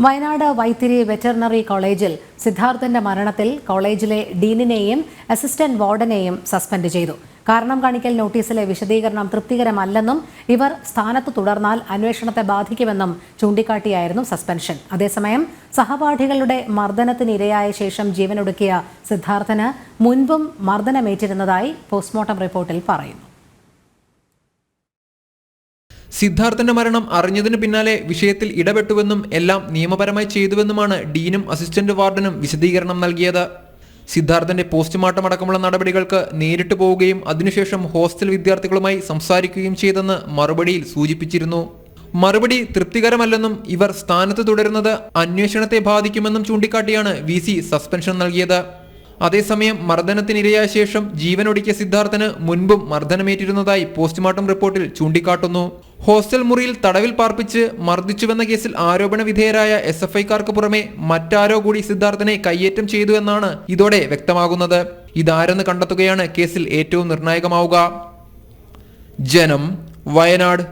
Wayanad Vythiri veterinary കോളേജിൽ സിദ്ധാർത്ഥന്റെ മരണത്തിൽ കോളേജിലെ ഡീനിനെയും അസിസ്റ്റന്റ് വാർഡനെയും സസ്പെൻഡ് ചെയ്തു. കാരണം കാണിക്കൽ നോട്ടീസിലെ വിശദീകരണം തൃപ്തികരമല്ലെന്നും ഇവർ സ്ഥാനത്ത് തുടർന്നാൽ അന്വേഷണത്തെ ബാധിക്കുമെന്നും ചൂണ്ടിക്കാട്ടിയായിരുന്നു സസ്പെൻഷൻ. അതേസമയം സഹപാഠികളുടെ മർദ്ദനത്തിനിരയായ ശേഷം ജീവനൊടുക്കിയ സിദ്ധാർത്ഥന് മുൻപും മർദ്ദനമേറ്റിരുന്നതായി പോസ്റ്റ്മോർട്ടം റിപ്പോർട്ടിൽ പറയുന്നു. സിദ്ധാർത്ഥന്റെ മരണം അറിഞ്ഞതിനു പിന്നാലെ വിഷയത്തിൽ ഇടപെട്ടുവെന്നും എല്ലാം നിയമപരമായി ചെയ്തുവെന്നുമാണ് ഡീനും അസിസ്റ്റന്റ് വാർഡനും വിശദീകരണം നൽകിയത്. സിദ്ധാർത്ഥന്റെ പോസ്റ്റ്മോർട്ടം അടക്കമുള്ള നടപടികൾക്ക് നേരിട്ട് പോവുകയും അതിനുശേഷം ഹോസ്റ്റൽ വിദ്യാർത്ഥികളുമായി സംസാരിക്കുകയും ചെയ്തെന്ന് മറുപടിയിൽ സൂചിപ്പിച്ചിരുന്നു. മറുപടി തൃപ്തികരമല്ലെന്നും ഇവർ സ്ഥാനത്ത് തുടരുന്നത് അന്വേഷണത്തെ ബാധിക്കുമെന്നും ചൂണ്ടിക്കാട്ടിയാണ് VC സസ്പെൻഷൻ നൽകിയത്. അതേസമയം മർദ്ദനത്തിനിരയായ ശേഷം ജീവനൊടുക്കിയ സിദ്ധാർത്ഥന് മുൻപും മർദ്ദനമേറ്റിരുന്നതായി പോസ്റ്റ്മോർട്ടം റിപ്പോർട്ടിൽ ചൂണ്ടിക്കാട്ടുന്നു. ഹോസ്റ്റൽ മുറിയിൽ തടവിൽ പാർപ്പിച്ച് മർദ്ദിച്ചുവെന്ന കേസിൽ ആരോപണ വിധേയരായ SFIക്കാർക്ക് പുറമെ മറ്റാരോ കൂടി സിദ്ധാർത്ഥനെ കയ്യേറ്റം ചെയ്തു എന്നാണ് ഇതോടെ വ്യക്തമാകുന്നത്. ഇതാരെന്ന് കണ്ടെത്തുകയാണ് കേസിൽ ഏറ്റവും നിർണായകമാവുക. ജനം, വയനാട്.